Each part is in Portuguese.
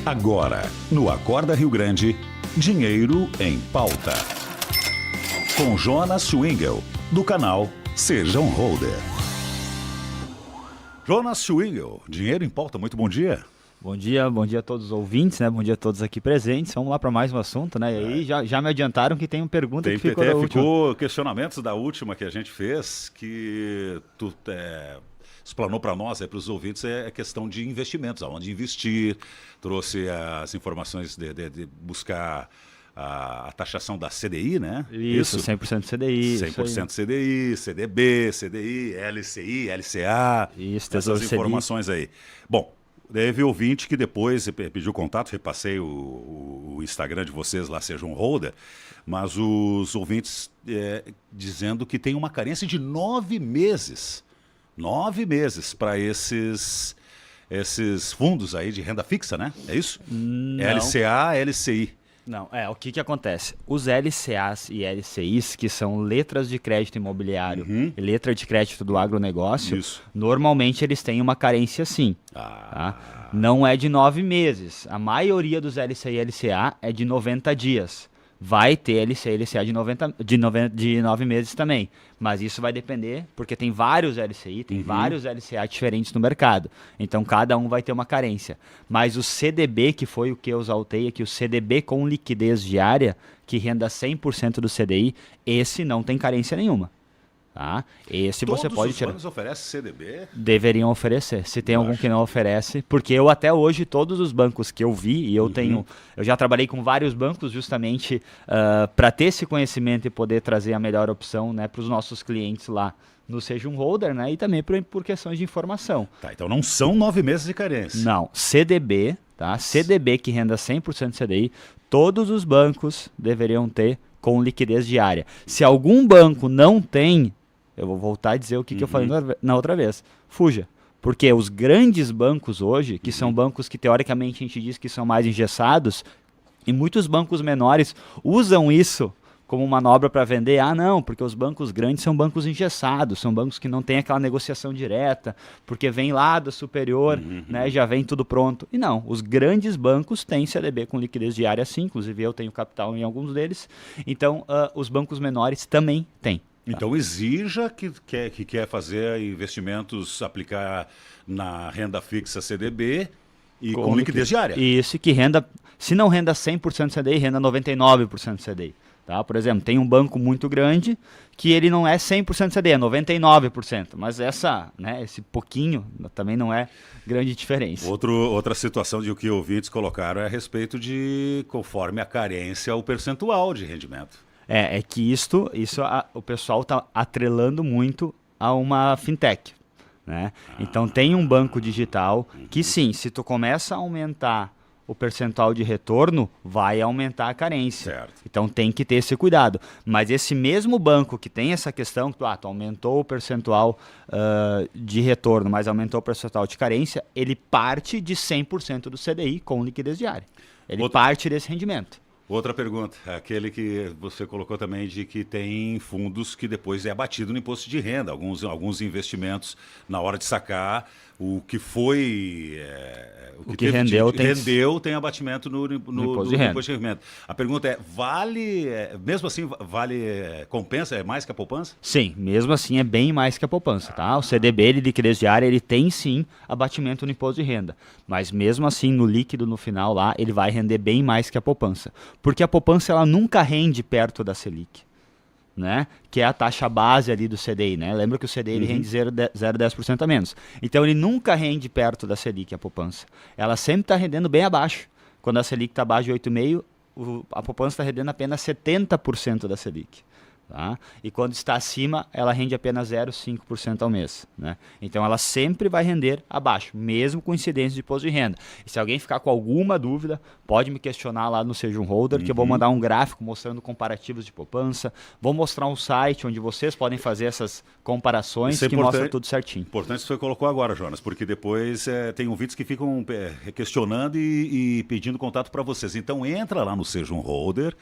Agora, no Acorda Rio Grande, Dinheiro em Pauta. Com Jonas Schwingel, do canal Seja um Holder. Jonas Schwingel, Dinheiro em Pauta, muito bom dia. Bom dia a todos os ouvintes, né? Bom dia a todos aqui presentes. Vamos lá para mais um assunto, né? E aí já me adiantaram que tem uma pergunta que ficou da última. Ficou questionamentos da última que a gente fez, que tu explanou para nós, para os ouvintes, é questão de investimentos, aonde investir, trouxe as informações de buscar a taxação da CDI, né? Isso, 100% CDI. 100% CDI, CDB, CDI, LCI, LCA, isso, essas informações aí. Bom, teve ouvinte que depois pediu contato, repassei o Instagram de vocês lá, Seja um Holder, mas os ouvintes dizendo que tem uma carência de 9 meses. 9 meses para esses fundos aí de renda fixa, né? É isso? Não. LCA, LCI. Não, o que acontece? Os LCAs e LCIs, que são letras de crédito imobiliário e letra de crédito do agronegócio, normalmente eles têm uma carência sim. Tá? Não é de 9 meses. A maioria dos LCI e LCA é de 90 dias. Vai ter LCI e LCA de 9 meses também. Mas isso vai depender, porque tem vários LCI, tem vários LCA diferentes no mercado. Então, cada um vai ter uma carência. Mas o CDB, que foi o que eu exaltei aqui, o CDB com liquidez diária, que renda 100% do CDI, esse não tem carência nenhuma. Tá? Esse Todos você pode tirar. Todos os bancos oferecem CDB? Deveriam oferecer. Se tem algum que não oferece, porque eu até hoje, todos os bancos que eu vi, e eu já trabalhei com vários bancos justamente para ter esse conhecimento e poder trazer a melhor opção, né, para os nossos clientes lá no Seja um Holder, né, e também por questões de informação. Tá, então não são 9 meses de carência. Não, CDB, tá? CDB que renda 100% CDI, todos os bancos deveriam ter com liquidez diária. Se algum banco não tem, eu vou voltar a dizer o que eu falei na outra vez. Fuja. Porque os grandes bancos hoje, que são bancos que teoricamente a gente diz que são mais engessados, e muitos bancos menores usam isso como manobra para vender. Ah, não, porque os bancos grandes são bancos engessados, são bancos que não têm aquela negociação direta, porque vem lá da superior, né, já vem tudo pronto. E não, os grandes bancos têm CDB com liquidez diária sim, inclusive eu tenho capital em alguns deles. Então, os bancos menores também têm. Então exija que quer fazer investimentos, aplicar na renda fixa CDB e com liquidez diária. Isso, que renda, se não renda 100% CDI, renda 99% CDI. Tá? Por exemplo, tem um banco muito grande que ele não é 100% CDI, é 99%. Mas esse pouquinho também não é grande diferença. Outra situação de o que ouvintes colocaram é a respeito de, conforme a carência, o percentual de rendimento. É que o pessoal está atrelando muito a uma fintech, né? Então tem um banco digital que sim, se tu começa a aumentar o percentual de retorno, vai aumentar a carência. Certo. Então tem que ter esse cuidado. Mas esse mesmo banco que tem essa questão, que tu aumentou o percentual de retorno, mas aumentou o percentual de carência, ele parte de 100% do CDI com liquidez diária. Ele parte desse rendimento. Outra pergunta, aquele que você colocou também de que tem fundos que depois é abatido no imposto de renda, alguns investimentos na hora de sacar, o que foi... o que rendeu tem abatimento no imposto de renda. A pergunta é, mesmo assim, compensa, é mais que a poupança? Sim, mesmo assim é bem mais que a poupança, tá? O CDB de liquidez diária, ele tem sim abatimento no imposto de renda, mas mesmo assim no líquido no final lá, ele vai render bem mais que a poupança. Porque a poupança ela nunca rende perto da Selic, né? Que é a taxa base ali do CDI, né? Lembra que o CDI ele rende 0,10% a menos. Então ele nunca rende perto da Selic, a poupança. Ela sempre está rendendo bem abaixo. Quando a Selic está abaixo de 8,5%, a poupança está rendendo apenas 70% da Selic. Tá? E quando está acima, ela rende apenas 0,5% ao mês. Né? Então ela sempre vai render abaixo, mesmo com incidência de imposto de renda. E se alguém ficar com alguma dúvida, pode me questionar lá no Seja um Holder, que eu vou mandar um gráfico mostrando comparativos de poupança. Vou mostrar um site onde vocês podem fazer essas comparações que mostra tudo certinho. Importante que você colocou agora, Jonas, porque depois tem ouvintes que ficam questionando e pedindo contato para vocês. Então entra lá no Seja um Holder,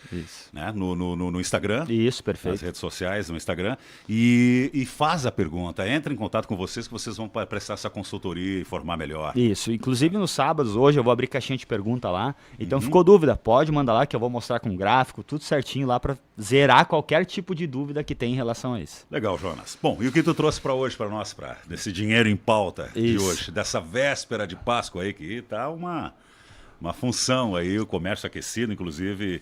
né? no Instagram. Isso, perfeito. nas redes sociais, no Instagram, e faz a pergunta. Entra em contato com vocês que vocês vão prestar essa consultoria e informar melhor. Isso, inclusive nos sábados, hoje eu vou abrir caixinha de pergunta lá. Então ficou dúvida, pode mandar lá que eu vou mostrar com gráfico, tudo certinho lá para zerar qualquer tipo de dúvida que tem em relação a isso. Legal, Jonas. Bom, e o que tu trouxe para hoje, para nós, desse dinheiro em pauta de hoje, dessa véspera de Páscoa aí, que tá uma função aí, o comércio aquecido, inclusive,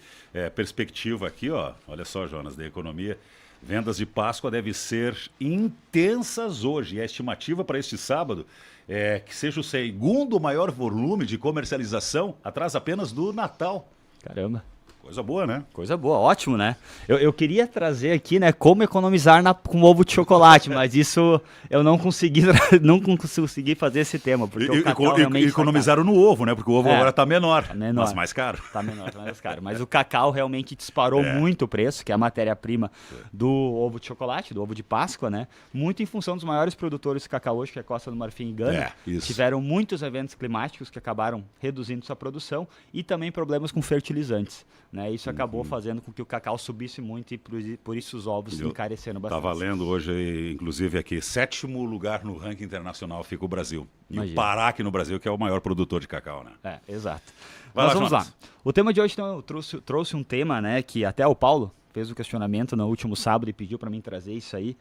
perspectiva aqui, ó, olha só, Jonas, da economia, vendas de Páscoa devem ser intensas hoje, e a estimativa para este sábado é que seja o segundo maior volume de comercialização, atrás apenas do Natal. Caramba. Coisa boa, né? Coisa boa, ótimo, né? Eu queria trazer aqui, né, como economizar com ovo de chocolate, mas isso eu não consegui fazer esse tema, porque o cacau realmente economizaram no ovo, né? Porque o ovo agora está menor, menor, mas mais caro. Está menor, mais caro. Mas o cacau realmente disparou muito o preço, que é a matéria-prima do ovo de chocolate, do ovo de Páscoa, né? Muito em função dos maiores produtores de cacau hoje, que é a Costa do Marfim e Gana. Tiveram muitos eventos climáticos que acabaram reduzindo sua produção e também problemas com fertilizantes. Né? Isso acabou fazendo com que o cacau subisse muito e por isso os ovos encareceram bastante. Está valendo hoje, inclusive aqui, 7º lugar no ranking internacional fica o Brasil. E o Pará aqui no Brasil, que é o maior produtor de cacau, né? Exato. Mas vamos lá. O tema de hoje, então, eu trouxe um tema, né, que até o Paulo fez o questionamento no último sábado e pediu para mim trazer isso aí,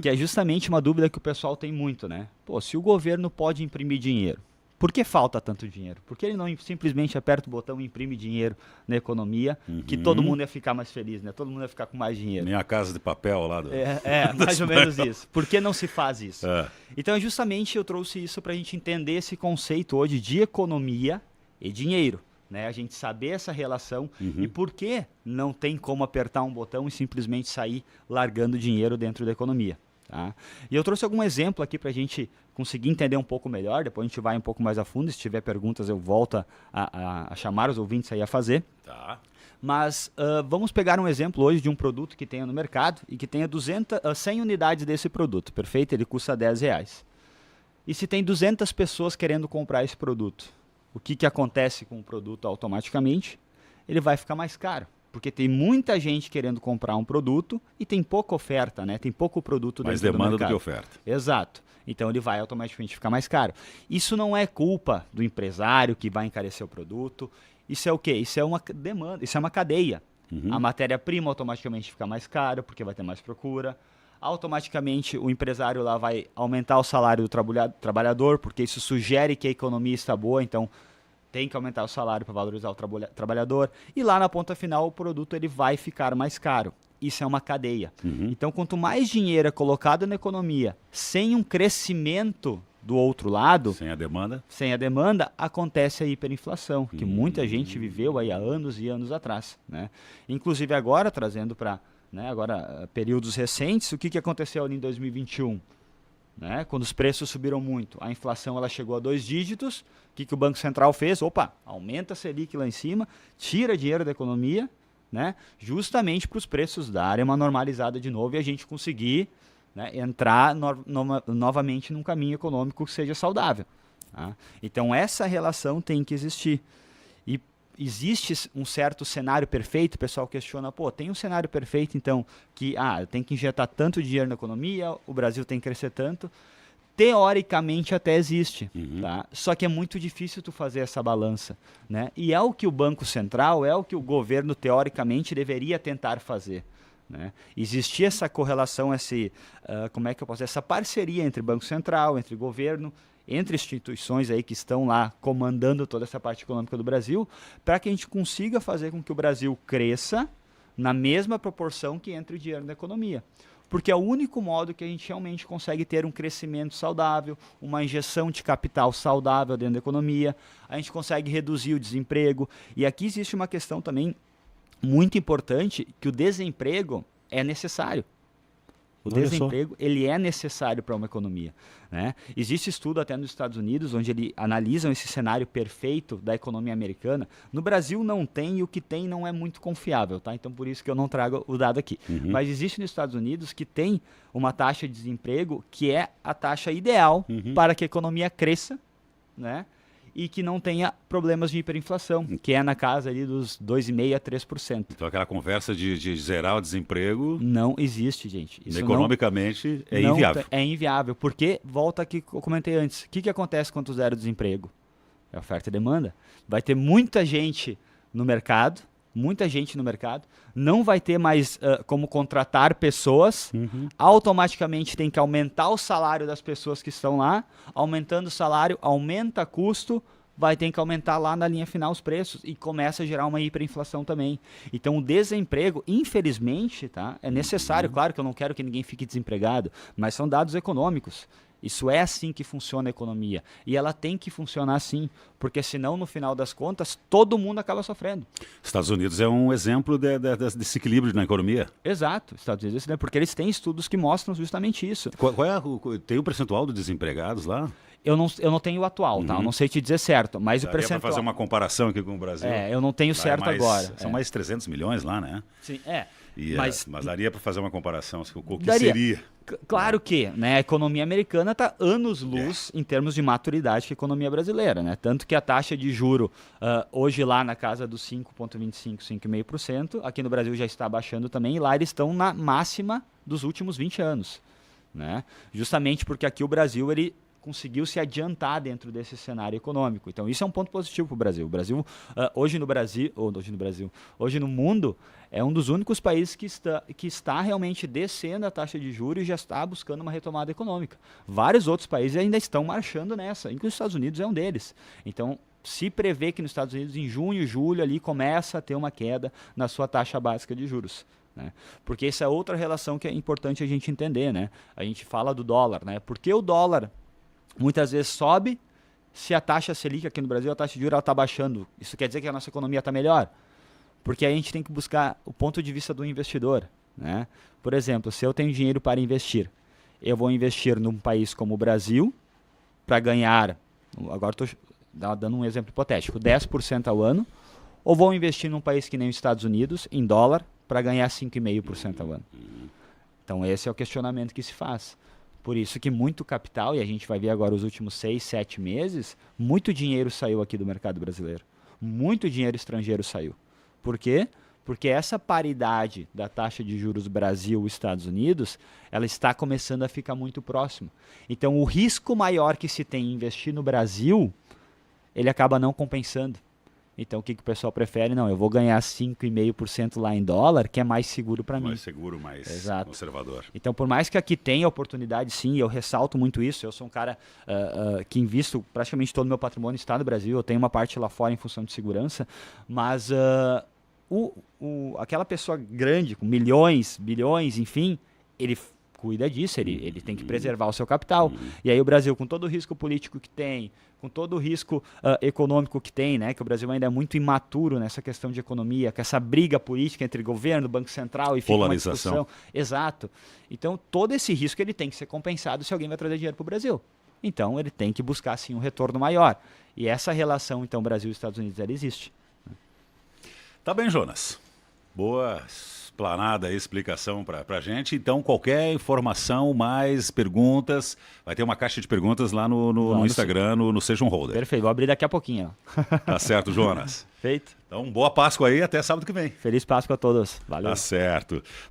que é justamente uma dúvida que o pessoal tem muito, né? Pô, se o governo pode imprimir dinheiro, por que falta tanto dinheiro? Por que ele não simplesmente aperta o botão e imprime dinheiro na economia, que todo mundo ia ficar mais feliz, né? Todo mundo ia ficar com mais dinheiro. Nem a casa de papel lá do... mais ou menos isso. Por que não se faz isso? Então, justamente, eu trouxe isso para a gente entender esse conceito hoje de economia e dinheiro. Né? A gente saber essa relação e por que não tem como apertar um botão e simplesmente sair largando dinheiro dentro da economia. Tá? E eu trouxe algum exemplo aqui para a gente conseguir entender um pouco melhor, depois a gente vai um pouco mais a fundo, se tiver perguntas eu volto a chamar os ouvintes aí a fazer. Tá. Mas vamos pegar um exemplo hoje de um produto que tenha no mercado e que tenha 100 unidades desse produto, perfeito? Ele custa R$10. E se tem 200 pessoas querendo comprar esse produto, o que acontece com o produto automaticamente? Ele vai ficar mais caro. Porque tem muita gente querendo comprar um produto e tem pouca oferta, né? Tem pouco produto dentro do mercado. Mais demanda do que oferta. Exato. Então ele vai automaticamente ficar mais caro. Isso não é culpa do empresário que vai encarecer o produto. Isso é o quê? Isso é uma demanda, isso é uma cadeia. A matéria-prima automaticamente fica mais cara porque vai ter mais procura. Automaticamente o empresário lá vai aumentar o salário do trabalhador porque isso sugere que a economia está boa, então tem que aumentar o salário para valorizar o trabalhador. E lá na ponta final, o produto ele vai ficar mais caro. Isso é uma cadeia. Então, quanto mais dinheiro é colocado na economia, sem um crescimento do outro lado... Sem a demanda, acontece a hiperinflação, que muita gente viveu aí há anos e anos atrás. Né? Inclusive agora, trazendo para períodos recentes, o que aconteceu ali em 2021? Né? Quando os preços subiram muito, a inflação ela chegou a 2 dígitos, o que o Banco Central fez? Aumenta a Selic lá em cima, tira dinheiro da economia, né? Justamente para os preços darem uma normalizada de novo e a gente conseguir, né, entrar novamente num caminho econômico que seja saudável. Tá? Então essa relação tem que existir. E existe um certo cenário perfeito, o pessoal questiona, tem um cenário perfeito, então, que tem que injetar tanto dinheiro na economia, o Brasil tem que crescer tanto. Teoricamente até existe, tá? Só que é muito difícil tu fazer essa balança, né? E é o que o Banco Central, é o que o governo teoricamente deveria tentar fazer. Né? Existia essa correlação, essa parceria entre Banco Central, entre governo, entre instituições aí que estão lá comandando toda essa parte econômica do Brasil, para que a gente consiga fazer com que o Brasil cresça na mesma proporção que entra o dinheiro na economia. Porque é o único modo que a gente realmente consegue ter um crescimento saudável, uma injeção de capital saudável dentro da economia, a gente consegue reduzir o desemprego. E aqui existe uma questão também muito importante, que o desemprego é necessário. O desemprego ele é necessário para uma economia. Né? Existe estudo até nos Estados Unidos, onde eles analisam esse cenário perfeito da economia americana. No Brasil não tem, e o que tem não é muito confiável. Tá? Então, por isso que eu não trago o dado aqui. Mas existe nos Estados Unidos que tem uma taxa de desemprego que é a taxa ideal para que a economia cresça, né? e que não tenha problemas de hiperinflação, que é na casa ali dos 2,5% a 3%. Então aquela conversa de zerar o desemprego... Não existe, gente. Isso economicamente é não inviável. É inviável, porque, volta aqui que eu comentei antes, o que acontece quando tu zera o desemprego? É oferta e demanda. Vai ter muita gente no mercado, não vai ter mais como contratar pessoas, automaticamente tem que aumentar o salário das pessoas que estão lá, aumentando o salário, aumenta custo, vai ter que aumentar lá na linha final os preços e começa a gerar uma hiperinflação também. Então o desemprego, infelizmente, tá, é necessário, claro que eu não quero que ninguém fique desempregado, mas são dados econômicos. Isso é assim que funciona a economia. E ela tem que funcionar assim, porque senão, no final das contas, todo mundo acaba sofrendo. Estados Unidos é um exemplo desse equilíbrio na economia. Exato, Estados Unidos, porque eles têm estudos que mostram justamente isso. Tem o percentual dos desempregados lá? Eu não tenho o atual, tá? Eu não sei te dizer certo, mas o percentual... para fazer uma comparação aqui com o Brasil. Eu não tenho certo agora. São mais 300 milhões lá, né? Sim, mas daria para fazer uma comparação, o que daria. seria? Claro que, né, a economia americana está anos-luz em termos de maturidade que a economia brasileira, né? Tanto que a taxa de juro hoje lá na casa dos 5,25%, 5,5%, aqui no Brasil já está baixando também, e lá eles estão na máxima dos últimos 20 anos, né? Justamente porque aqui o Brasil, ele conseguiu se adiantar dentro desse cenário econômico. Então isso é um ponto positivo para o Brasil. O Brasil, hoje no mundo, é um dos únicos países que está realmente descendo a taxa de juros e já está buscando uma retomada econômica. Vários outros países ainda estão marchando nessa, inclusive os Estados Unidos é um deles. Então, se prevê que nos Estados Unidos, em junho, julho, ali começa a ter uma queda na sua taxa básica de juros. Né? Porque essa é outra relação que é importante a gente entender. Né? A gente fala do dólar. Né? Por que o dólar muitas vezes sobe se a taxa Selic aqui no Brasil, a taxa de juros está baixando? Isso quer dizer que a nossa economia está melhor? Porque a gente tem que buscar o ponto de vista do investidor. Né? Por exemplo, se eu tenho dinheiro para investir, eu vou investir num país como o Brasil para ganhar, agora estou dando um exemplo hipotético, 10% ao ano, ou vou investir num país que nem os Estados Unidos, em dólar, para ganhar 5,5% ao ano? Então esse é o questionamento que se faz. Por isso que muito capital, e a gente vai ver agora os últimos 6, 7 meses, muito dinheiro saiu aqui do mercado brasileiro. Muito dinheiro estrangeiro saiu. Por quê? Porque essa paridade da taxa de juros Brasil-Estados Unidos, ela está começando a ficar muito próxima. Então o risco maior que se tem em investir no Brasil, ele acaba não compensando. Então o que o pessoal prefere? Não, eu vou ganhar 5,5% lá em dólar, que é mais seguro para mim. Mais seguro, mais conservador. Então, por mais que aqui tenha oportunidade, sim, eu ressalto muito isso. Eu sou um cara que invisto praticamente todo o meu patrimônio está no Brasil. Eu tenho uma parte lá fora em função de segurança, mas aquela pessoa grande, com milhões, bilhões, enfim, ele cuida disso, ele tem que preservar o seu capital. E aí o Brasil, com todo o risco político que tem, com todo o risco econômico que tem, né, que o Brasil ainda é muito imaturo nessa questão de economia, com essa briga política entre governo, Banco Central e fica uma discussão. Exato. Então, todo esse risco ele tem que ser compensado se alguém vai trazer dinheiro para o Brasil. Então, ele tem que buscar, sim, um retorno maior. E essa relação, então, Brasil e Estados Unidos, ela existe. Tá bem, Jonas. Boa explanada aí, explicação para a gente. Então, qualquer informação, mais perguntas, vai ter uma caixa de perguntas lá no Instagram, no Seja um Holder. Perfeito, vou abrir daqui a pouquinho. Tá certo, Jonas. Feito. Então, boa Páscoa aí, até sábado que vem. Feliz Páscoa a todos. Valeu. Tá certo.